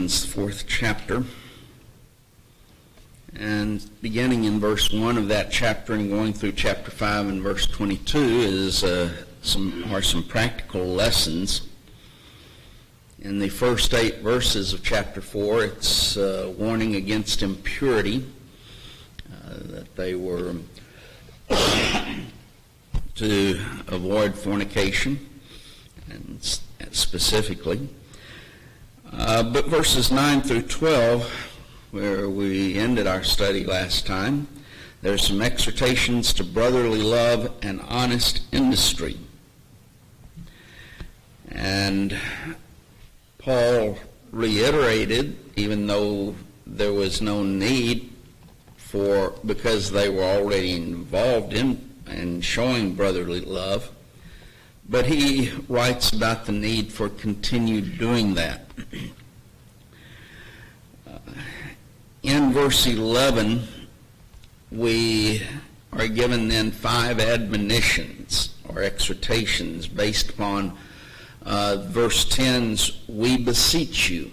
Thessalonians, 4th chapter. And beginning in verse 1 of that chapter and going through chapter 5 and verse 22 are some practical lessons. In the first 8 verses of chapter 4, it's warning against impurity, that they were to avoid fornication, and specifically. But verses 9 through 12, where we ended our study last time, there's some exhortations to brotherly love and honest industry. And Paul reiterated, even though there was no need because they were already involved in showing brotherly love, but he writes about the need for continued doing that. In verse 11, we are given then 5 admonitions or exhortations based upon verse 10's "we beseech you."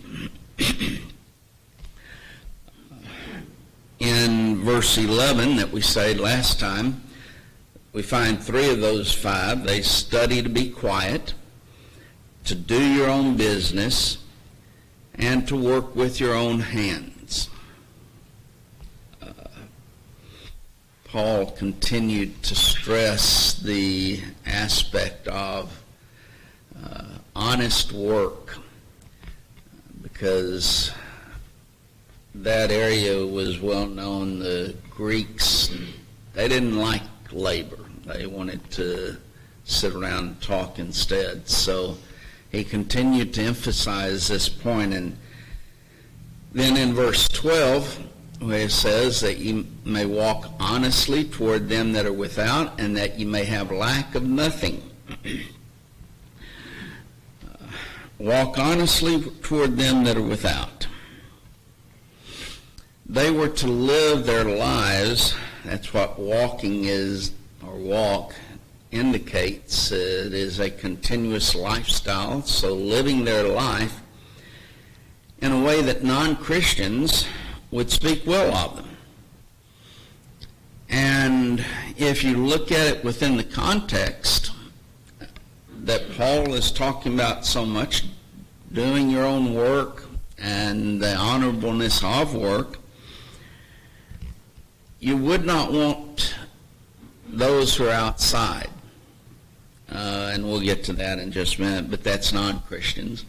In verse 11 that we said last time, we find 3 of those 5. They study to be quiet, to do your own business, and to work with your own hands. Paul continued to stress the aspect of honest work, because that area was well known. The Greeks, they didn't like labor. They wanted to sit around and talk instead. So he continued to emphasize this point. And then in verse 12, where it says that you may walk honestly toward them that are without, and that you may have lack of nothing. Walk honestly toward them that are without. They were to live their lives. That's what walking is, or walk indicates. It is a continuous lifestyle. So living their life in a way that non-Christians would speak well of them. And if you look at it within the context that Paul is talking about so much, doing your own work and the honorableness of work, you would not want those who are outside, and we'll get to that in just a minute, but that's non-Christians,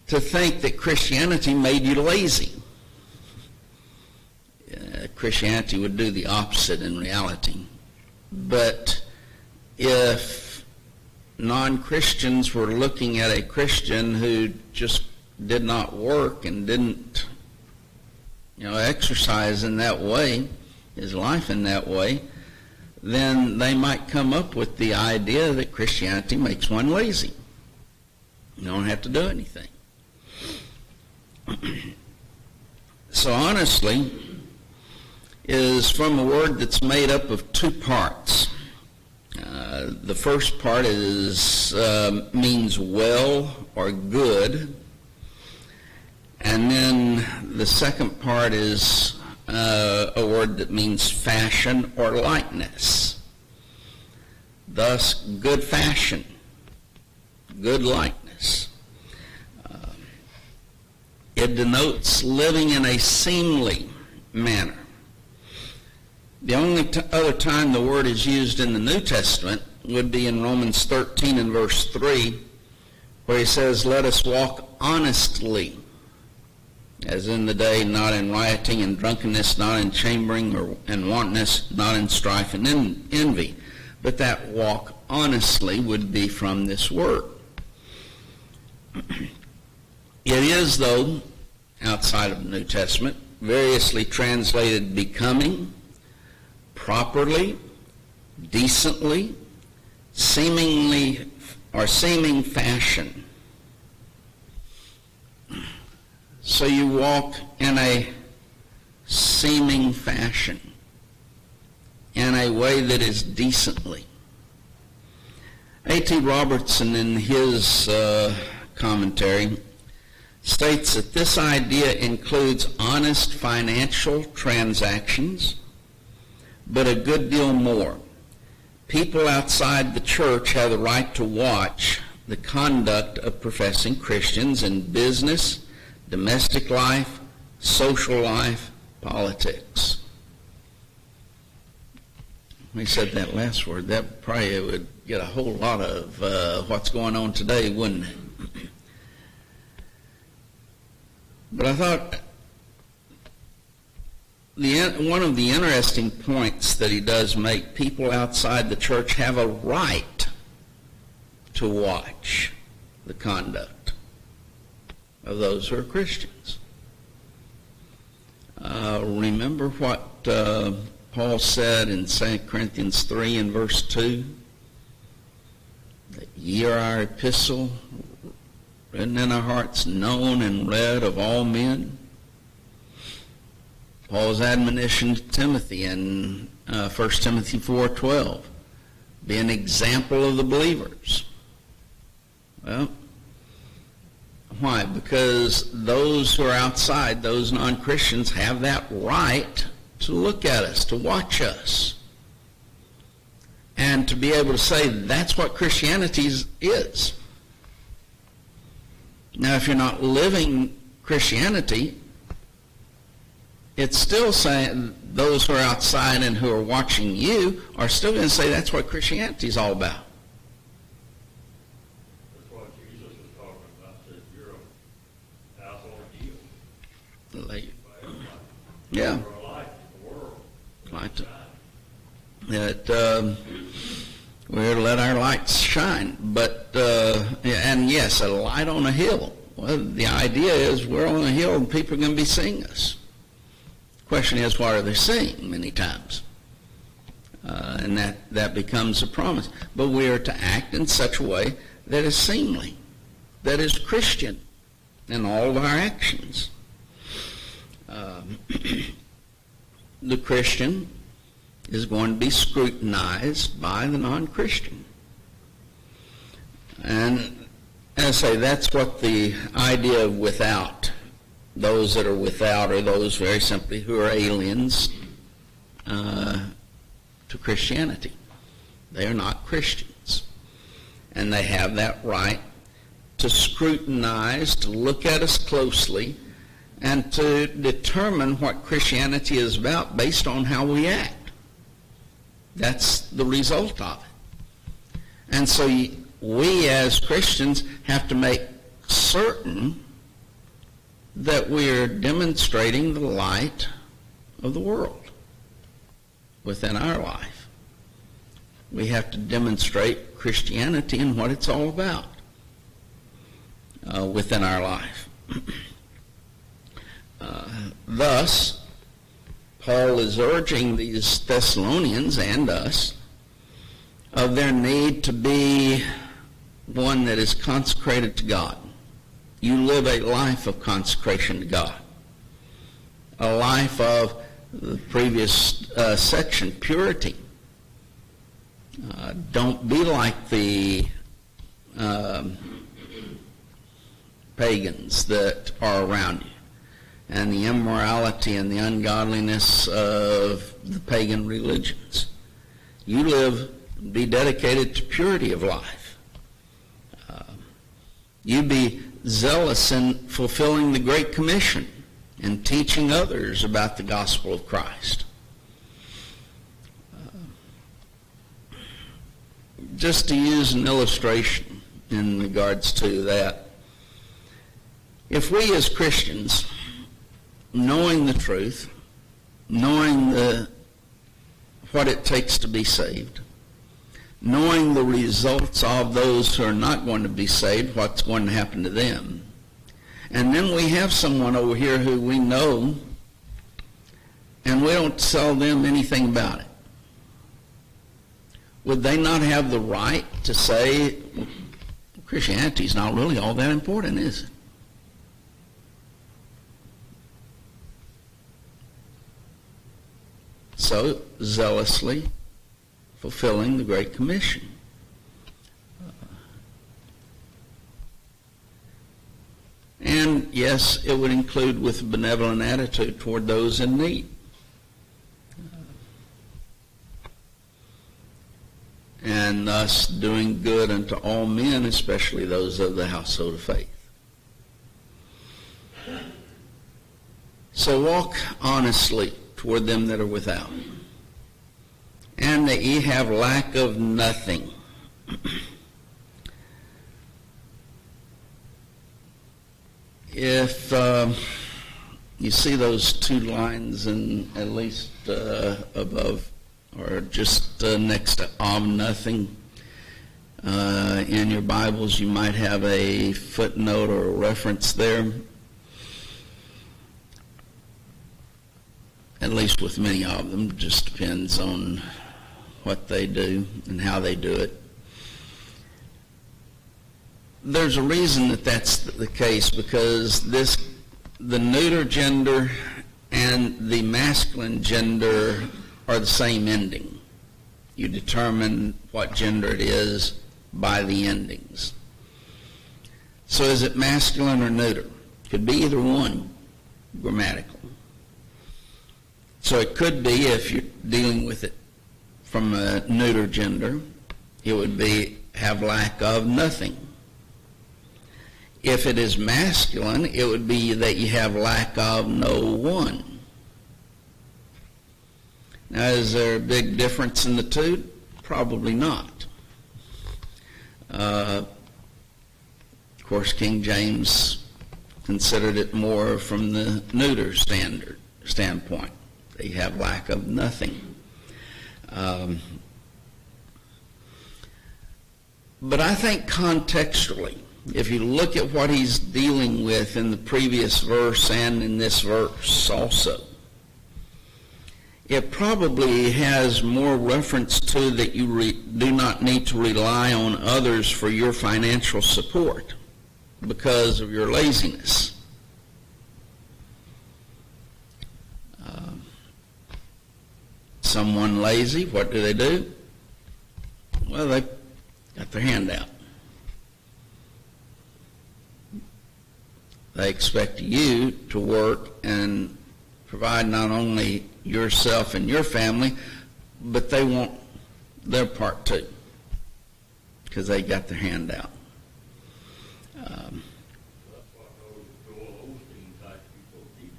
to think that Christianity made you lazy. Christianity would do the opposite in reality. But if non-Christians were looking at a Christian who just did not work and didn't exercise in that way, his life in that way, then they might come up with the idea that Christianity makes one lazy. You don't have to do anything. So honestly is from a word that's made up of 2 parts. The first part means well or good, and then the second part is a word that means fashion or likeness. Thus, good fashion, good likeness. It denotes living in a seemly manner. The only other time the word is used in the New Testament would be in Romans 13 and verse 3, where he says, "Let us walk honestly, as in the day, not in rioting and drunkenness, not in chambering and wantonness, not in strife and envy." But that walk honestly would be from this word. It is, though, outside of the New Testament, variously translated becoming, properly, decently, seemingly, or seeming fashion. So you walk in a seeming fashion, in a way that is decently. A.T. Robertson, in his commentary, states that this idea includes honest financial transactions, but a good deal more. People outside the church have the right to watch the conduct of professing Christians in business, domestic life, social life, politics. We said that last word. That probably would get a whole lot of what's going on today, wouldn't it? But I thought one of the interesting points that he does make, people outside the church have a right to watch the conduct of those who are Christians. Remember what Paul said in 2 Corinthians 3 and verse 2? That ye are our epistle, written in our hearts, known and read of all men. Paul's admonition to Timothy in 1 Timothy 4:12, be an example of the believers. Well, why? Because those who are outside, those non-Christians, have that right to look at us, to watch us, and to be able to say that's what Christianity is. Now, if you're not living Christianity, it's still saying those who are outside and who are watching you are still going to say that's what Christianity is all about. That's what Jesus was talking about, that you're a household deal. Like, yeah. You're a light in the world. Like that we're to let our lights shine. But, and yes, a light on a hill. Well, the idea is we're on a hill and people are going to be seeing us. The question is, what are they seeing many times? And that becomes a promise. But we are to act in such a way that is seemly, that is Christian in all of our actions. The Christian is going to be scrutinized by the non-Christian. And as I say, that's what the idea of without, those that are without are those very simply who are aliens to Christianity. They are not Christians. And they have that right to scrutinize, to look at us closely, and to determine what Christianity is about based on how we act. That's the result of it. And so we as Christians have to make certain that we are demonstrating the light of the world within our life. We have to demonstrate Christianity and what it's all about within our life. Thus, Paul is urging these Thessalonians and us of their need to be one that is consecrated to God. You live a life of consecration to God. A life of the previous section, purity. Don't be like the pagans that are around you, and the immorality and the ungodliness of the pagan religions. You live, be dedicated to purity of life. You be zealous in fulfilling the Great Commission and teaching others about the gospel of Christ. Just to use an illustration in regards to that, if we as Christians, knowing the truth, knowing what it takes to be saved, knowing the results of those who are not going to be saved, what's going to happen to them, and then we have someone over here who we know and we don't tell them anything about it, would they not have the right to say, well, Christianity is not really all that important, is it? So, zealously fulfilling the Great Commission. And yes, it would include with a benevolent attitude toward those in need. And thus doing good unto all men, especially those of the household of faith. So walk honestly toward them that are without, and that ye have lack of nothing. If you see those two lines in at least above, or just next to of nothing, in your Bibles you might have a footnote or a reference there. At least with many of them, just depends on what they do and how they do it. There's a reason that that's the case, because the neuter gender and the masculine gender are the same ending. You determine what gender it is by the endings. So is it masculine or neuter? Could be either one grammatically. So it could be, if you're dealing with it from a neuter gender, it would be have lack of nothing. If it is masculine, it would be that you have lack of no one. Now, is there a big difference in the two? Probably not. Of course, King James considered it more from the neuter standpoint. They have lack of nothing. But I think contextually, if you look at what he's dealing with in the previous verse and in this verse also, it probably has more reference to that you do not need to rely on others for your financial support because of your laziness. Someone lazy, what do? Well, they got their hand out. They expect you to work and provide not only yourself and your family, but they want their part too, because they got their hand out. That's why those Joel Osteen type people need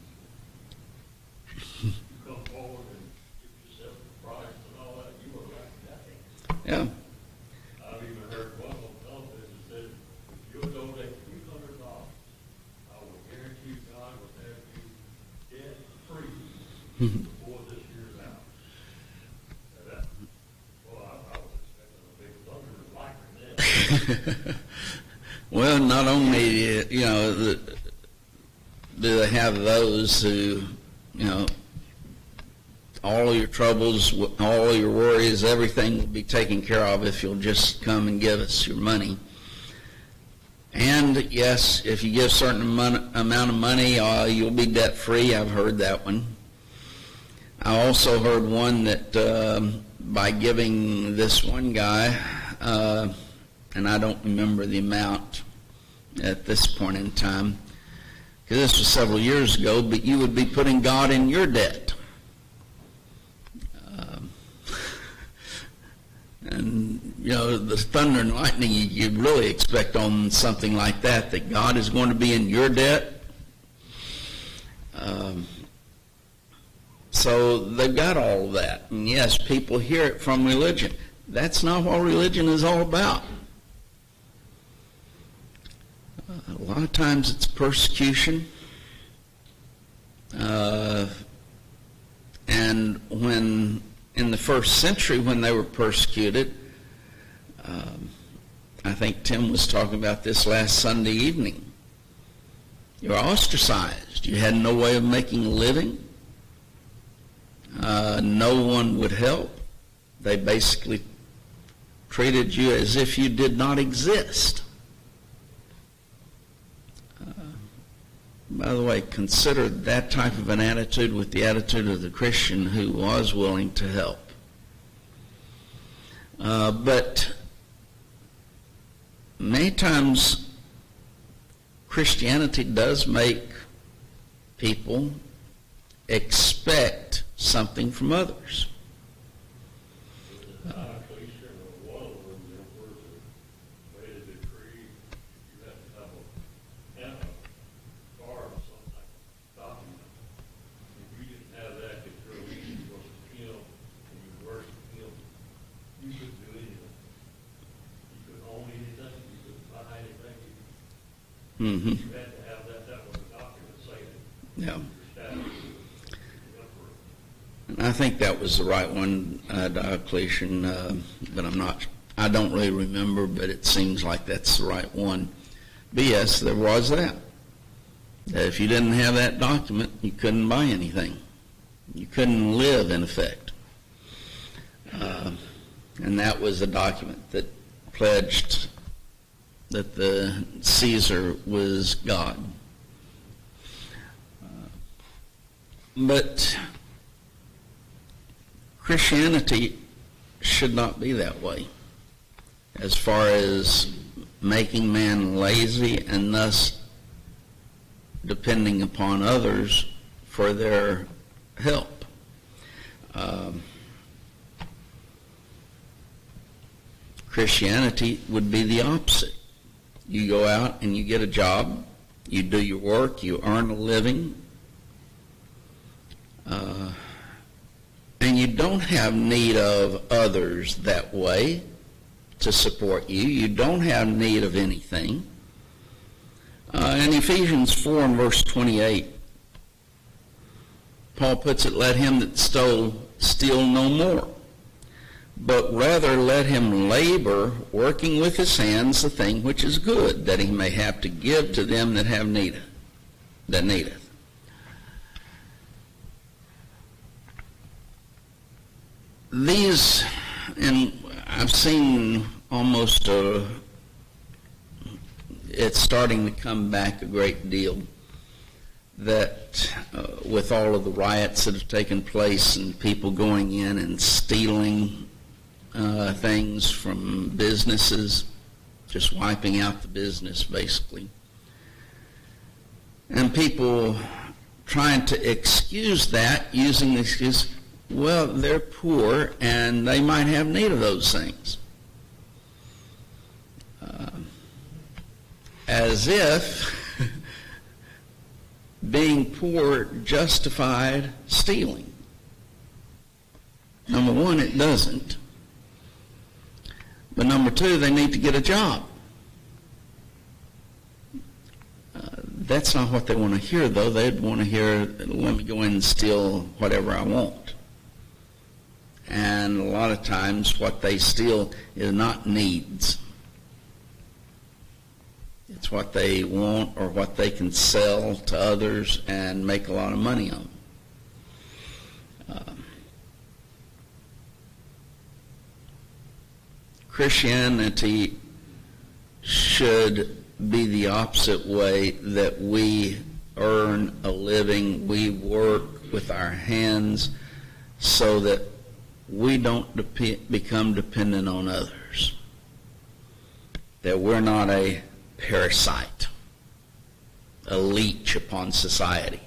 to come forward and give yourself the price and all that. You are like nothing. Yeah. I've even heard one on television that said, if you'll donate $300, I will guarantee God will have you debt free before this year's out. And that, well, I was expecting a big thunder and lightning then. Well, not only, do they have those who, all of your troubles, all of your worries, everything will be taken care of if you'll just come and give us your money. And yes, if you give a certain amount of money, you'll be debt-free. I've heard that one. I also heard one that by giving this one guy, and I don't remember the amount at this point in time, because this was several years ago, but you would be putting God in your debt. And, the thunder and lightning, you really expect on something like that God is going to be in your debt. So they've got all of that. And yes, people hear it from religion. That's not what religion is all about. A lot of times it's persecution. And when in the first century, when they were persecuted, I think Tim was talking about this last Sunday evening. You were ostracized. You had no way of making a living. No one would help. They basically treated you as if you did not exist. By the way, consider that type of an attitude with the attitude of the Christian who was willing to help. But many times Christianity does make people expect something from others. Mm-hmm. You had to have that was a document saying yeah. And I think that was the right one, Diocletian, but I don't really remember, but it seems like that's the right one. But yes, there was that. If you didn't have that document, you couldn't buy anything. You couldn't live, in effect. And that was a document that pledged that the Caesar was God. But Christianity should not be that way, as far as making man lazy and thus depending upon others for their help. Christianity would be the opposite. You go out and you get a job, you do your work, you earn a living, and you don't have need of others that way to support you. You don't have need of anything. In Ephesians 4 and verse 28, Paul puts it, "Let him that stole steal no more, but rather let him labor, working with his hands the thing which is good, that he may have to give to them that have needeth." These, and I've seen almost it's starting to come back a great deal, that with all of the riots that have taken place and people going in and stealing things from businesses, just wiping out the business basically, and people trying to excuse that using the excuse, well, they're poor and they might have need of those things, as if being poor justified stealing. Number one, it doesn't. But number two, they need to get a job. That's not what they want to hear, though. They'd want to hear, let me go in and steal whatever I want. And a lot of times what they steal is not needs. It's what they want or what they can sell to others and make a lot of money on. Christianity should be the opposite way, that we earn a living, we work with our hands so that we don't become dependent on others, that we're not a parasite, a leech upon society.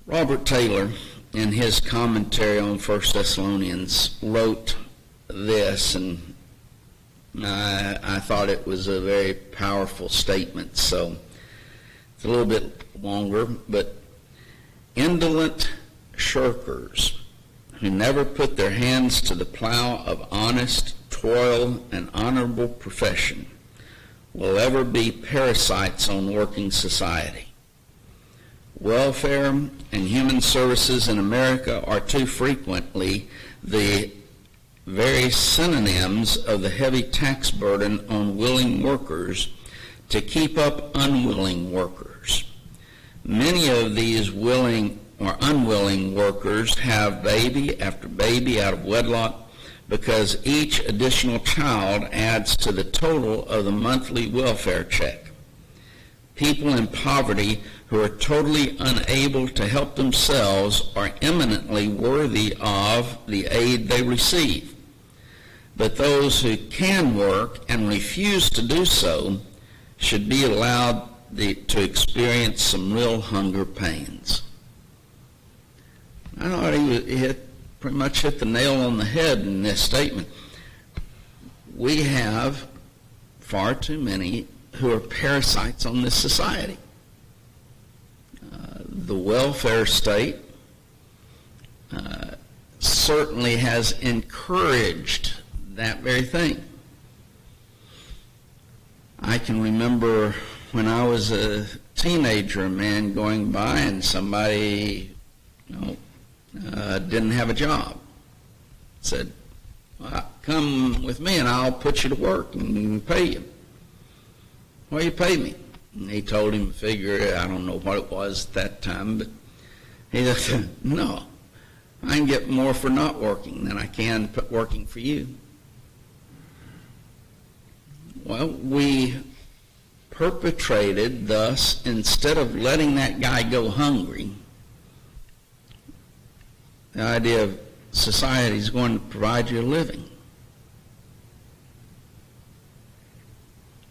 Robert Taylor, in his commentary on 1 Thessalonians, wrote this, and I thought it was a very powerful statement, so it's a little bit longer, but indolent shirkers who never put their hands to the plow of honest toil and honorable profession will ever be parasites on working society. Welfare and human services in America are too frequently the very synonyms of the heavy tax burden on willing workers to keep up unwilling workers. Many of these willing or unwilling workers have baby after baby out of wedlock because each additional child adds to the total of the monthly welfare check. People in poverty who are totally unable to help themselves are eminently worthy of the aid they receive. But those who can work and refuse to do so should be allowed to experience some real hunger pains. I thought he pretty much hit the nail on the head in this statement. We have far too many who are parasites on this society. The welfare state certainly has encouraged that very thing. I can remember when I was a teenager, a man going by and somebody didn't have a job. Said, well, come with me and I'll put you to work and pay you. Well, you pay me. And he told him a figure, I don't know what it was at that time, but he said, no, I can get more for not working than I can working for you. Well, we perpetrated thus, instead of letting that guy go hungry, the idea of society is going to provide you a living.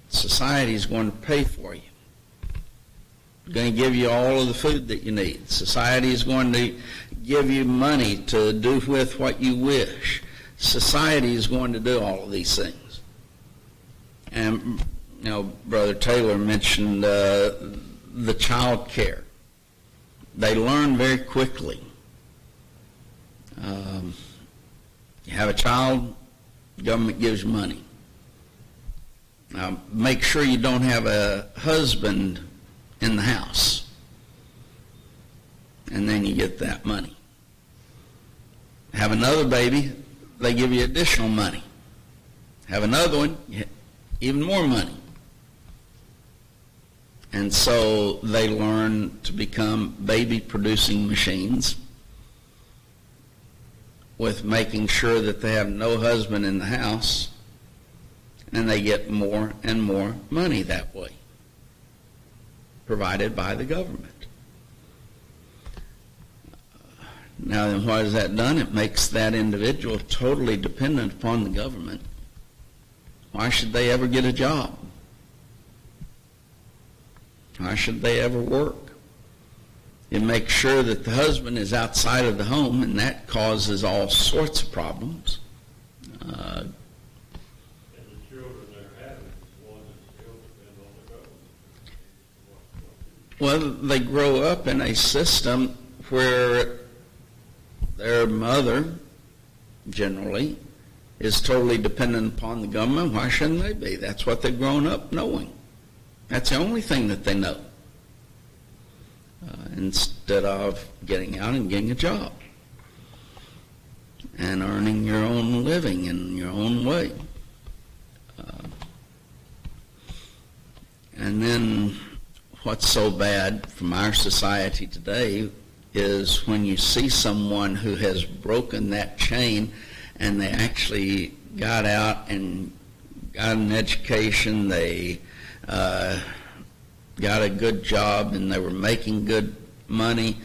Society is going to pay for you. Going to give you all of the food that you need. Society is going to give you money to do with what you wish. Society is going to do all of these things. And, Brother Taylor mentioned the child care. They learn very quickly. You have a child, government gives you money. Now, make sure you don't have a husband in the house, and then you get that money. Have another baby, they give you additional money. Have another one, even more money. And so they learn to become baby-producing machines with making sure that they have no husband in the house, and they get more and more money that way, provided by the government. Now then, why has that done? It makes that individual totally dependent upon the government. Why should they ever get a job? Why should they ever work? It makes sure that the husband is outside of the home, and that causes all sorts of problems. And the children they're having is one that still depend on the government. Well, they grow up in a system where their mother, generally, is totally dependent upon the government. Why shouldn't they be? That's what they've grown up knowing. That's the only thing that they know. Instead of getting out and getting a job and earning your own living in your own way. And then what's so bad from our society today is when you see someone who has broken that chain and they actually got out and got an education, they got a good job, and they were making good money,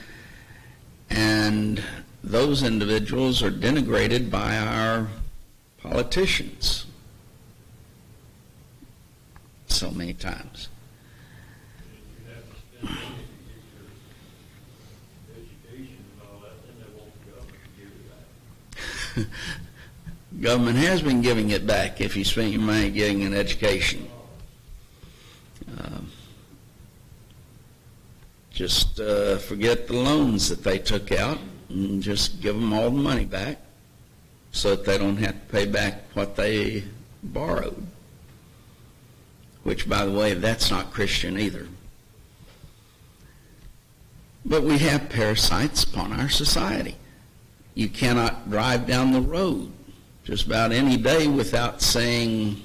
and those individuals are denigrated by our politicians so many times. You have to spend money to get your education and all that, then they want the government to give it back. Government has been giving it back if you spend your money getting an education. Just forget the loans that they took out and just give them all the money back so that they don't have to pay back what they borrowed. Which, by the way, that's not Christian either. But we have parasites upon our society. You cannot drive down the road just about any day without seeing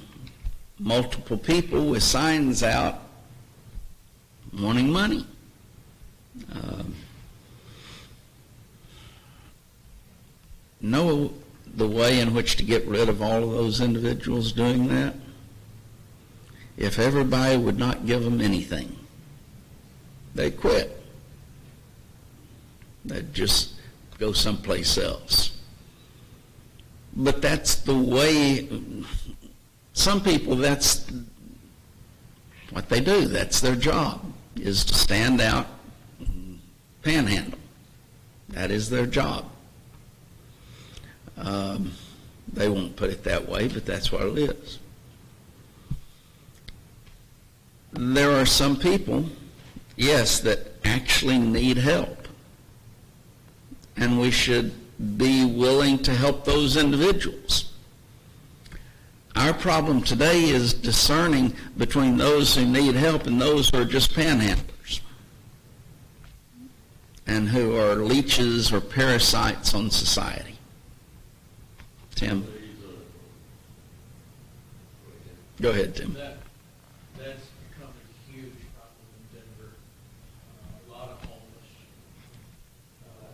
multiple people with signs out wanting money. Know the way in which to get rid of all of those individuals doing that? If everybody would not give them anything, they'd quit. They'd just go someplace else. But that's the way, some people, that's what they do. That's their job, is to stand out and panhandle. That is their job. They won't put it that way, but that's what it is. There are some people, yes, that actually need help. And we should be willing to help those individuals. Our problem today is discerning between those who need help and those who are just panhandlers and who are leeches or parasites on society. Tim? Go ahead, Tim. That's become a huge problem in Denver. A lot of homeless.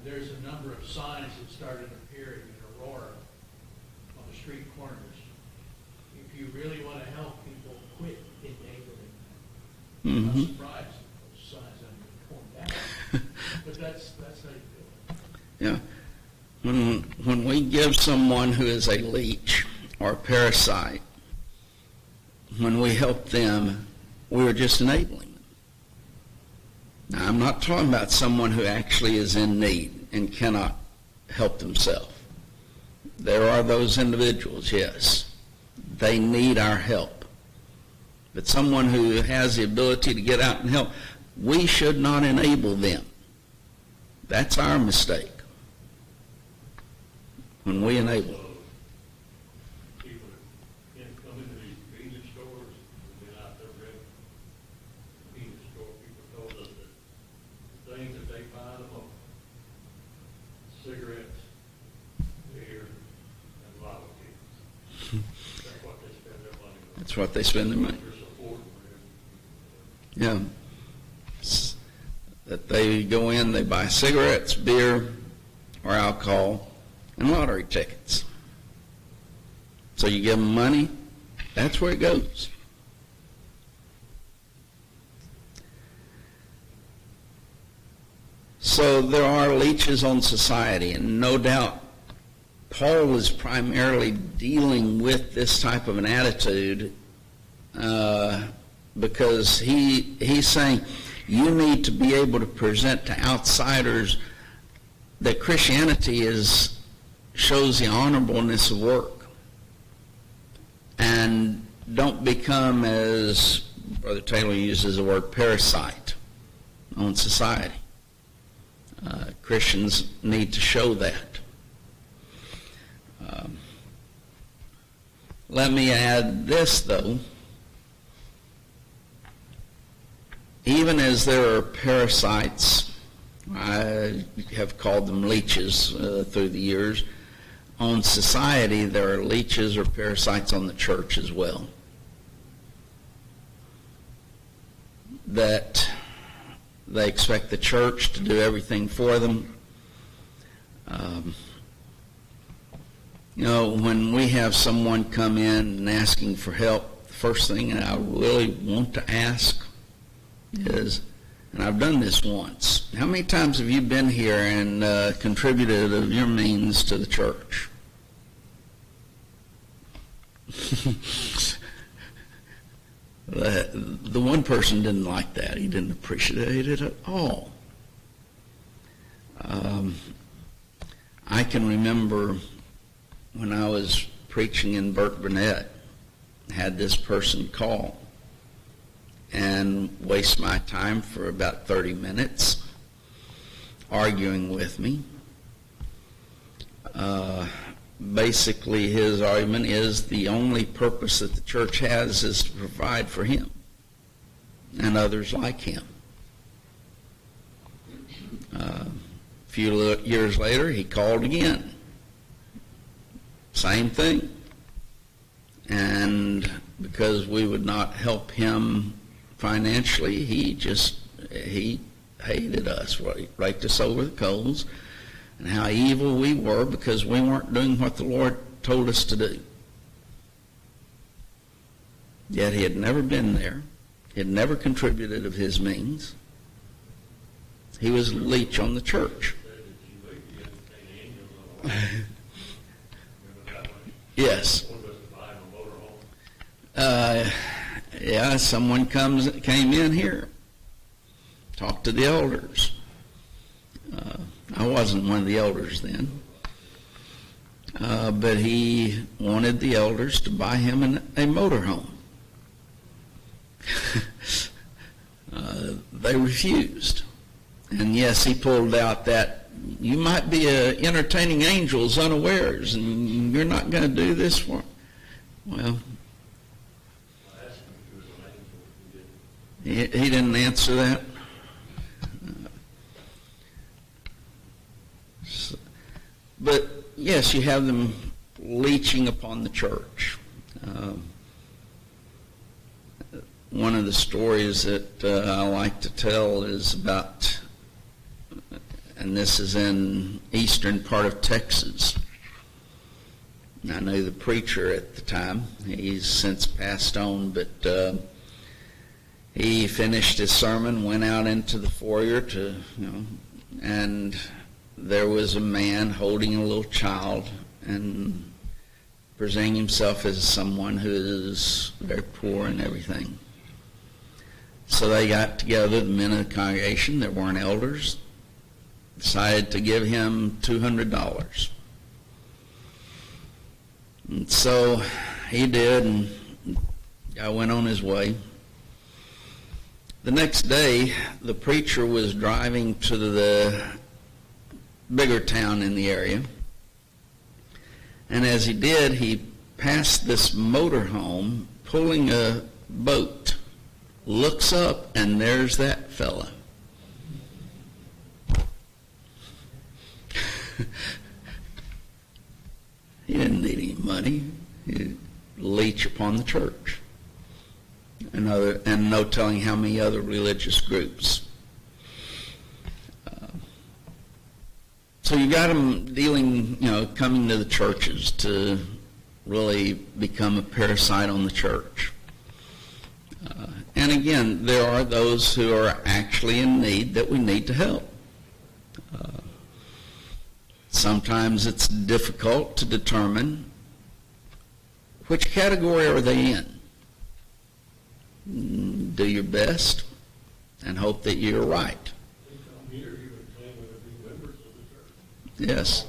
There's a number of signs that started appearing in Aurora on the street corners. If you really want to help people, quit enabling them. I'm not surprised that those signs have been torn down. But that's how you do it. Yeah. When we give someone who is a leech or a parasite, when we help them, we're just enabling them. Now, I'm not talking about someone who actually is in need and cannot help themselves. There are those individuals, yes. They need our help. But someone who has the ability to get out and help, we should not enable them. That's our mistake. When we enable. People that come into these convenience stores, we've been out there read convenience store, people told us that the things that they buy the most, cigarettes, beer, and lotto tickets. That's what they spend their money on. That's what they spend their money. Yeah. That they go in, they buy cigarettes, beer, or alcohol, and lottery tickets. So you give them money, that's where it goes. So there are leeches on society, and no doubt Paul is primarily dealing with this type of an attitude because he's saying you need to be able to present to outsiders that Christianity shows the honorableness of work. And don't become, as Brother Taylor uses the word, parasite on society. Christians need to show that. Let me add this, though. Even as there are parasites, I have called them leeches through the years, on society, there are leeches or parasites on the church as well. That they expect the church to do everything for them. When we have someone come in and asking for help, the first thing I really want to ask is, and I've done this once, how many times have you been here and contributed of your means to the church? The one person didn't like that. He didn't appreciate it at all. I can remember when I was preaching in Burt Burnett, had this person call and waste my time for about 30 minutes arguing with me. Basically, his argument is the only purpose that the church has is to provide for him and others like him. A few years later, he called again. Same thing. And because we would not help him financially, he hated us, raked us over the coals, and how evil we were because we weren't doing what the Lord told us to do. Yet he had never been there. He had never contributed of his means. He was a leech on the church. Yes. Yeah, someone came in here, talked to the elders. I wasn't one of the elders then, but he wanted the elders to buy him a motorhome. They refused. And yes, he pulled out that you might be entertaining angels unawares, and you're not going to do this for them. Well, he didn't answer that. But yes, you have them leeching upon the church. One of the stories that I like to tell is about, and this is in eastern part of Texas. I knew the preacher at the time. He's since passed on, but he finished his sermon, went out into the foyer and there was a man holding a little child and presenting himself as someone who is very poor and everything. So they got together, the men of the congregation, there weren't elders, decided to give him $200. And so he did, and I went on his way. The next day, the preacher was driving to the bigger town in the area, and as he did, he passed this motorhome pulling a boat, looks up, and there's that fella. He didn't need any money. He'd leech upon the church and no telling how many other religious groups. So you got them dealing, coming to the churches to really become a parasite on the church. And again, there are those who are actually in need that we need to help. Sometimes it's difficult to determine which category are they in. Do your best and hope that you're right. Yes.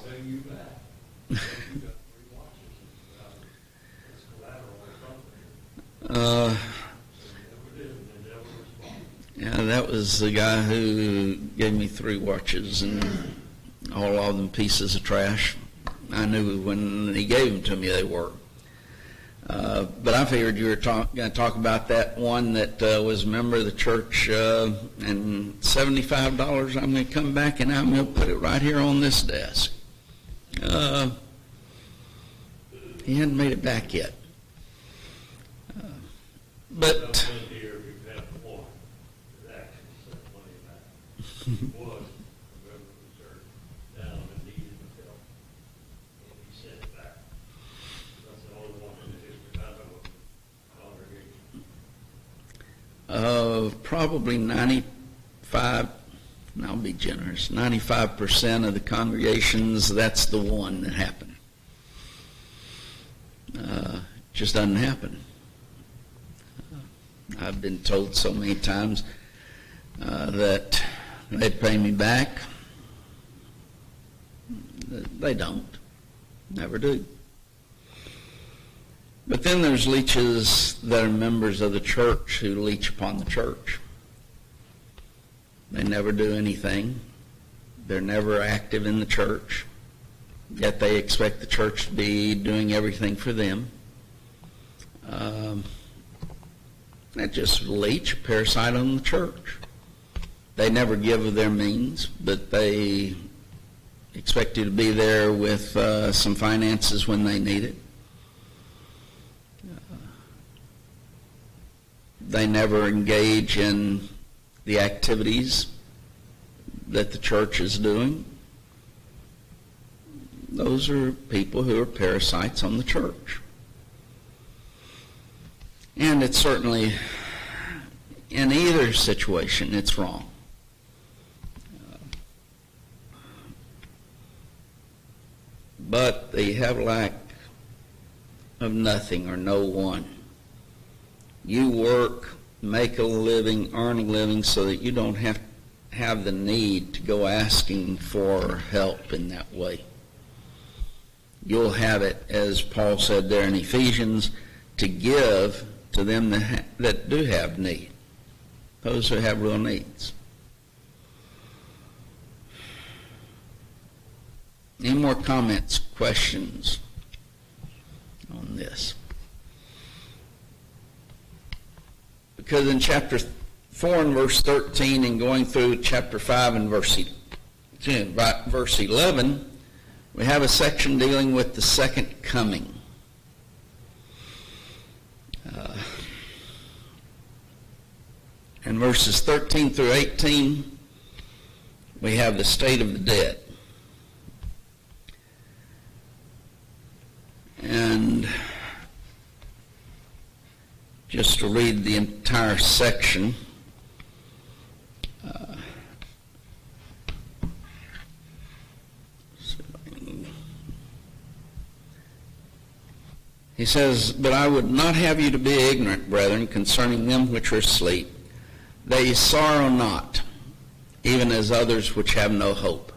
Yeah, that was the guy who gave me 3 watches and all of them pieces of trash. I knew when he gave them to me they were. But I figured you were going to talk about that one that was a member of the church, and $75, I'm going to come back and I'm going to put it right here on this desk. He hadn't made it back yet. But probably 95, and I'll be generous, 95% of the congregations, that's the one that happened. Just doesn't happen. I've been told so many times that they'd pay me back. They don't. Never do. But then there's leeches that are members of the church who leech upon the church. They never do anything. They're never active in the church, yet they expect the church to be doing everything for them. That just leech, a parasite on the church. They never give of their means, but they expect you to be there with some finances when they need it. They never engage in the activities that the church is doing. Those are people who are parasites on the church. And it's certainly, in either situation, it's wrong. But they have lack of nothing or no one You work, make a living, earn a living so that you don't have the need to go asking for help in that way. You'll have it, as Paul said there in Ephesians, to give to them that do have need, those who have real needs. Any more comments, questions on this? Because in chapter 4 and verse 13 and going through chapter 5 and verse 11, we have a section dealing with the second coming. In verses 13 through 18, we have the state of the dead. And just to read the entire section, he says, "But I would not have you to be ignorant, brethren, concerning them which are asleep, that ye sorrow not, even as others which have no hope.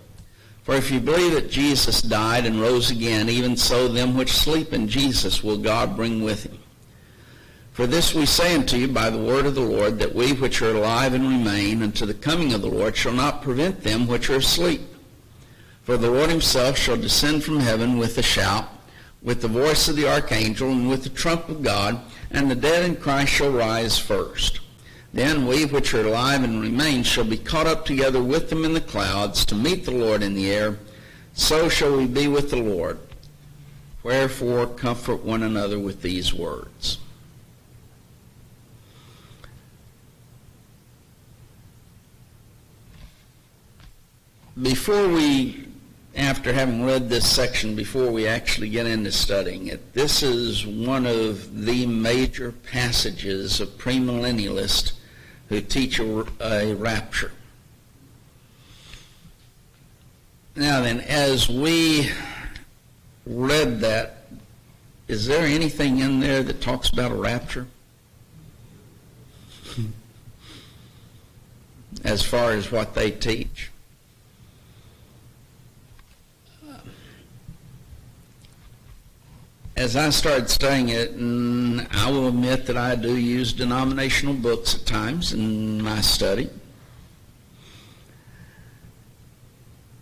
For if you believe that Jesus died and rose again, even so them which sleep in Jesus will God bring with him. For this we say unto you by the word of the Lord, that we which are alive and remain unto the coming of the Lord shall not prevent them which are asleep. For the Lord himself shall descend from heaven with a shout, with the voice of the archangel, and with the trump of God, and the dead in Christ shall rise first. Then we which are alive and remain shall be caught up together with them in the clouds to meet the Lord in the air. So shall we be with the Lord. Wherefore comfort one another with these words." After having read this section, before we actually get into studying it, this is one of the major passages of premillennialists who teach a rapture. Now then, as we read that, is there anything in there that talks about a rapture? As far as what they teach? As I started studying it, and I will admit that I do use denominational books at times in my study,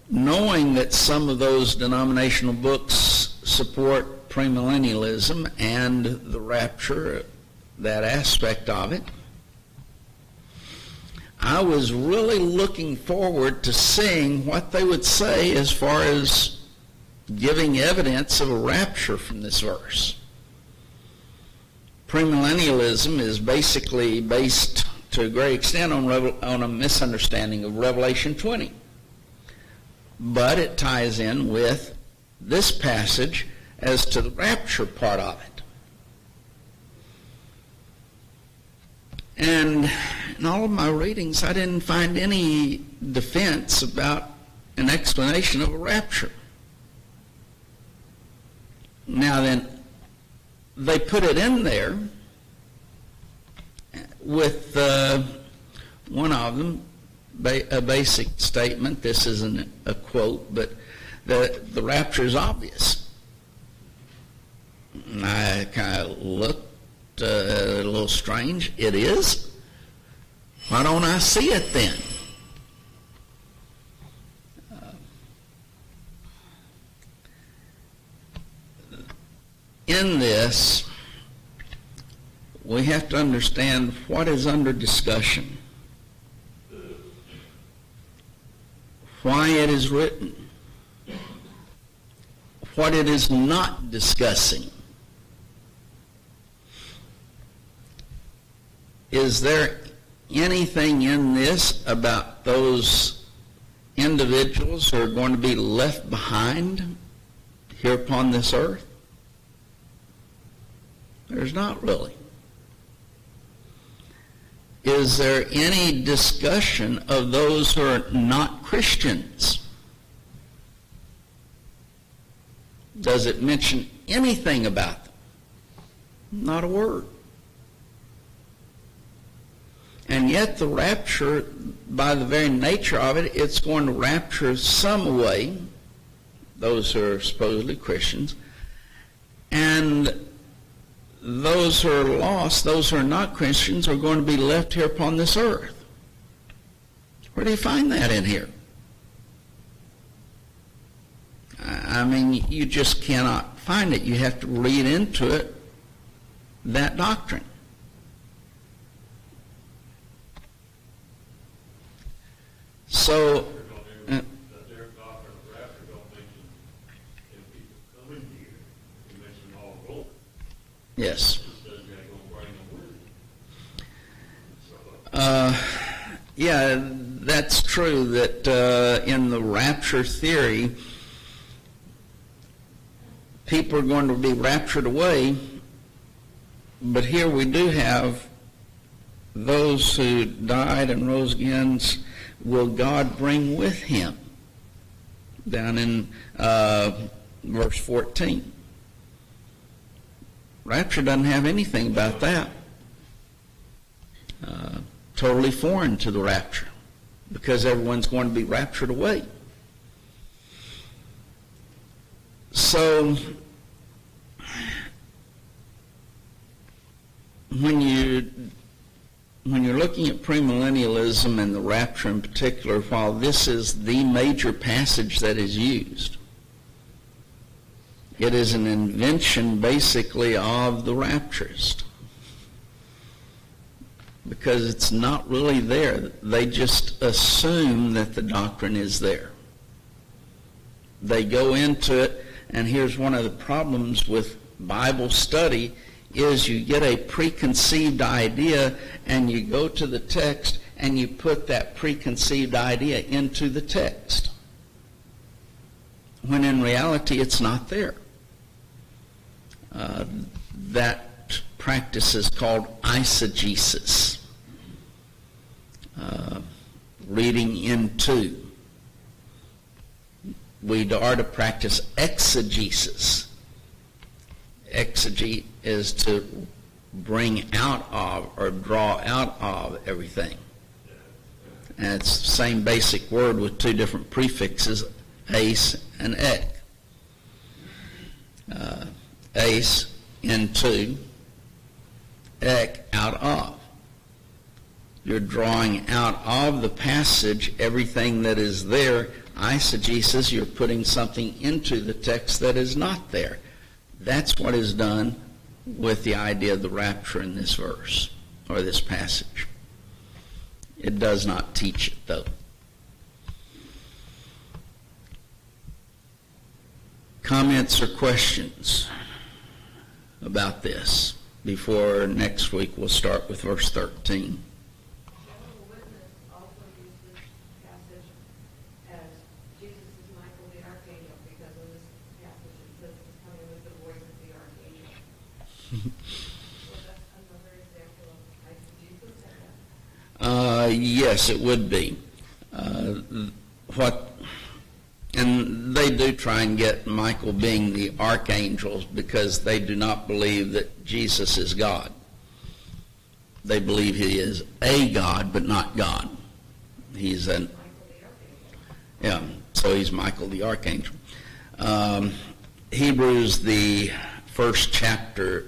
knowing that some of those denominational books support premillennialism and the rapture, that aspect of it, I was really looking forward to seeing what they would say as far as giving evidence of a rapture from this verse. Premillennialism is basically based to a great extent on a misunderstanding of Revelation 20. But it ties in with this passage as to the rapture part of it. And in all of my readings, I didn't find any defense about an explanation of a rapture. Now then, they put it in there with one of them, a basic statement. This isn't a quote, but the rapture is obvious. And I kind of looked a little strange. It is? Why don't I see it then? In this, we have to understand what is under discussion, why it is written, what it is not discussing. Is there anything in this about those individuals who are going to be left behind here upon this earth? There's not really. Is there any discussion of those who are not Christians? Does it mention anything about them? Not a word. And yet the rapture, by the very nature of it, it's going to rapture some away, those who are supposedly Christians, and those who are lost, those who are not Christians, are going to be left here upon this earth. Where do you find that in here? I mean, you just cannot find it. You have to read into it that doctrine. So, their doctrine of rapture don't mention if people coming here. They mention all going. yes. It says they're going to bring them with them. So, Yeah, that's true that in the rapture theory, people are going to be raptured away, but here we do have those who died and rose again, will God bring with him? Down in verse 14. Rapture doesn't have anything about that. Totally foreign to the rapture, because everyone's going to be raptured away. So, when you're looking at premillennialism and the rapture in particular, while this is the major passage that is used, it is an invention basically of the rapturist, because it's not really there. They just assume that the doctrine is there. They go into it, and here's one of the problems with Bible study, is you get a preconceived idea and you go to the text and you put that preconceived idea into the text, when in reality it's not there. That practice is called eisegesis, reading into. We are to practice exegesis. Exegete is to bring out of or draw out of everything. And it's the same basic word with two different prefixes, ace and ek. Ace, into, ek, out of. You're drawing out of the passage everything that is there. Eisegesis, you're putting something into the text that is not there. That's what is done with the idea of the rapture in this verse, or this passage. It does not teach it, though. Comments or questions about this before next week? We'll start with verse 13. Yes, it would be. And they do try and get Michael being the archangel because they do not believe that Jesus is God. They believe he is a God, but not God. He's so he's Michael the archangel. Hebrews, the first chapter,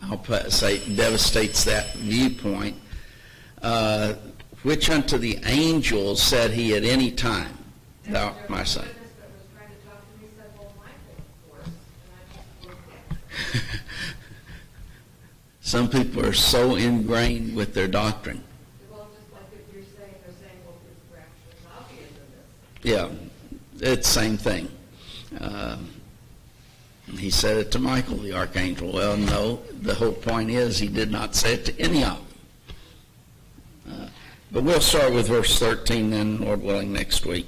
I'll say, devastates that viewpoint. Which unto the angels said he at any time, thou art my son. Some people are so ingrained with their doctrine. Well, just like if you're saying, they're saying, well, it's rapture is obvious in this. Yeah, it's the same thing. He said it to Michael, the archangel. Well, no, the whole point is he did not say it to any of them. But we'll start with verse 13 then, Lord willing, next week.